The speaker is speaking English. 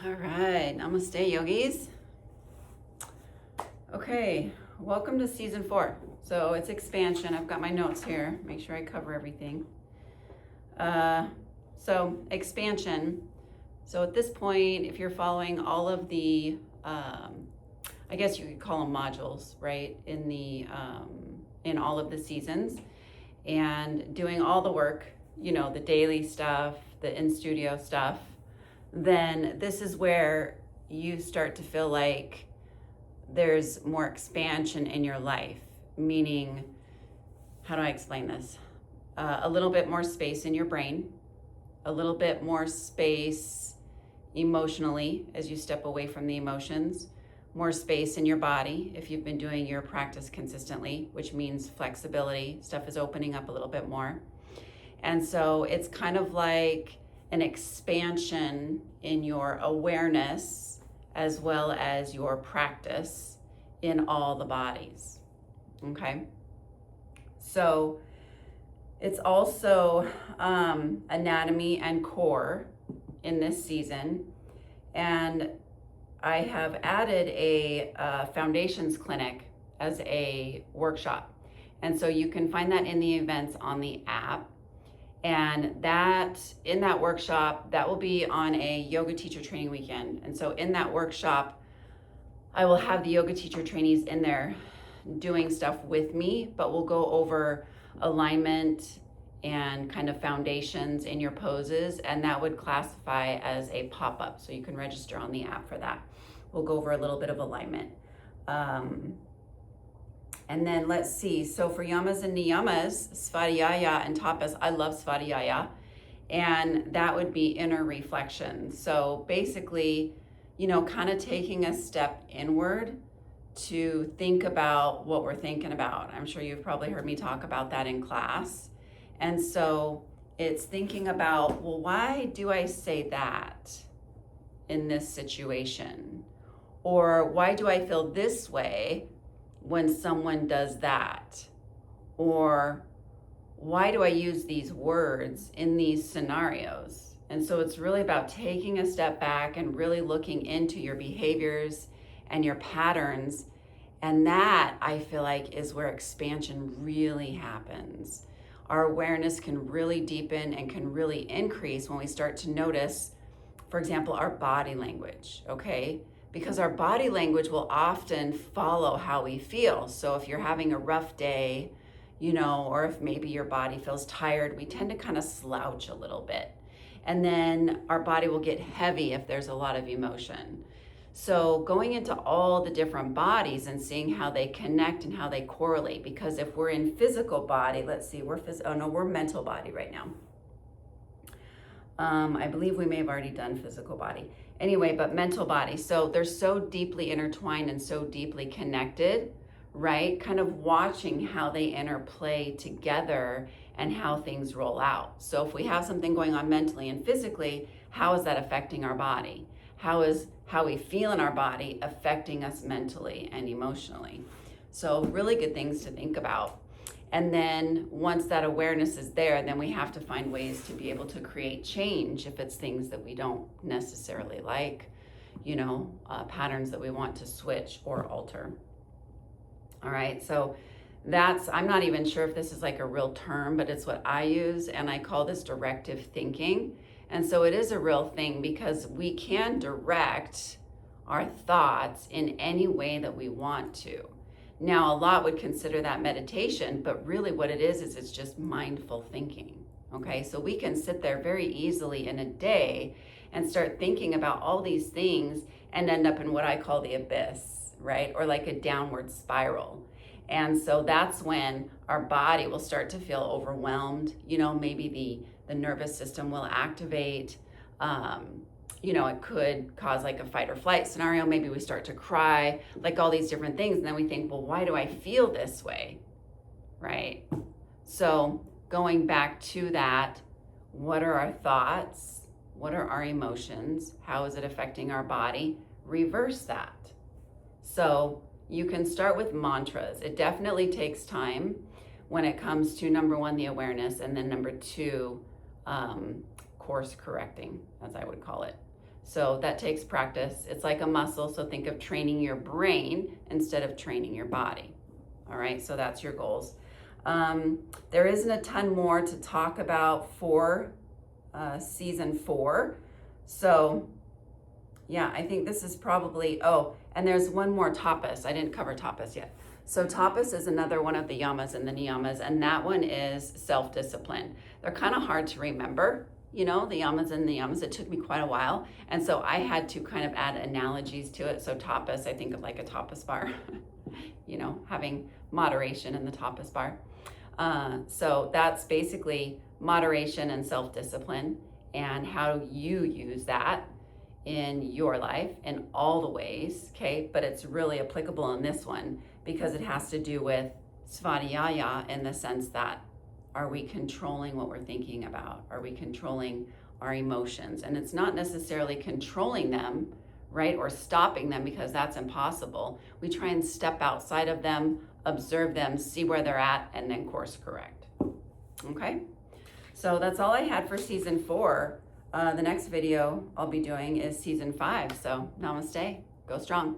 All right, namaste, yogis. Okay, welcome to season 4. So it's expansion. I've got my notes here. Make sure I cover everything. So expansion. So at this point, if you're following all of the, I guess you could call them modules, right? In all of the seasons, and doing all the work, the daily stuff, the in-studio stuff, then this is where you start to feel like there's more expansion in your life. Meaning, how do I explain this? A little bit more space in your brain, a little bit more space emotionally as you step away from the emotions, more space in your body if you've been doing your practice consistently, which means flexibility. Stuff is opening up a little bit more. And so it's kind of like an expansion in your awareness as well as your practice in all the bodies. Okay? So it's also anatomy and core in this season. And I have added a foundations clinic as a workshop. And so you can find that in the events on the app. And that in that workshop, that will be on a yoga teacher training weekend. And so in that workshop, I will have the yoga teacher trainees in there doing stuff with me, but we'll go over alignment and kind of foundations in your poses, and that would classify as a pop-up. So you can register on the app for that. We'll go over a little bit of alignment. And then let's see, so for yamas and niyamas, svadhyaya and tapas, I love svadhyaya, and that would be inner reflection. So basically, kind of taking a step inward to think about what we're thinking about. I'm sure you've probably heard me talk about that in class. And so it's thinking about, well, why do I say that in this situation? Or why do I feel this way when someone does that? Or why do I use these words in these scenarios? And so it's really about taking a step back and really looking into your behaviors and your patterns. And that, I feel like, is where expansion really happens. Our awareness can really deepen and can really increase when we start to notice, for example, our body language, okay? Because our body language will often follow how we feel. So if you're having a rough day, or if maybe your body feels tired, we tend to kind of slouch a little bit. And then our body will get heavy if there's a lot of emotion. So going into all the different bodies and seeing how they connect and how they correlate. Because if we're in physical body, let's see, we're mental body right now. I believe we may have already done physical body. Anyway, but mental body. So they're so deeply intertwined and so deeply connected, right? Kind of watching how they interplay together and how things roll out. So if we have something going on mentally and physically, how is that affecting our body? How is how we feel in our body affecting us mentally and emotionally? So really good things to think about. And then once that awareness is there, then we have to find ways to be able to create change if it's things that we don't necessarily like, patterns that we want to switch or alter. All right, so I'm not even sure if this is like a real term, but it's what I use, and I call this directive thinking. And so it is a real thing because we can direct our thoughts in any way that we want to. Now, a lot would consider that meditation, but really what it is it's just mindful thinking, okay? So we can sit there very easily in a day and start thinking about all these things and end up in what I call the abyss, right? Or like a downward spiral. And so that's when our body will start to feel overwhelmed. Maybe the nervous system will activate. It could cause like a fight or flight scenario. Maybe we start to cry, like all these different things. And then we think, well, why do I feel this way? Right? So going back to that, what are our thoughts? What are our emotions? How is it affecting our body? Reverse that. So you can start with mantras. It definitely takes time when it comes to number one, the awareness, and then number two, course correcting, as I would call it. So that takes practice. It's like a muscle. So think of training your brain instead of training your body. All right, so that's your goals. There isn't a ton more to talk about for season 4. So yeah, I think this is probably, oh, and there's one more, tapas. I didn't cover tapas yet. So tapas is another one of the yamas and the niyamas, and that one is self-discipline. They're kind of hard to remember, you know, the yamas and the niyamas. It took me quite a while, and so I had to kind of add analogies to it. So tapas, I think of like a tapas bar, you know, having moderation in the tapas bar. So that's basically moderation and self-discipline, and how you use that in your life in all the ways, okay? But it's really applicable in this one because it has to do with svadhyaya in the sense that, are we controlling what we're thinking about? Are we controlling our emotions? And it's not necessarily controlling them, right? Or stopping them, because that's impossible. We try and step outside of them, observe them, see where they're at, and then course correct. Okay? So that's all I had for season 4. The next video I'll be doing is season 5. So namaste. Go strong.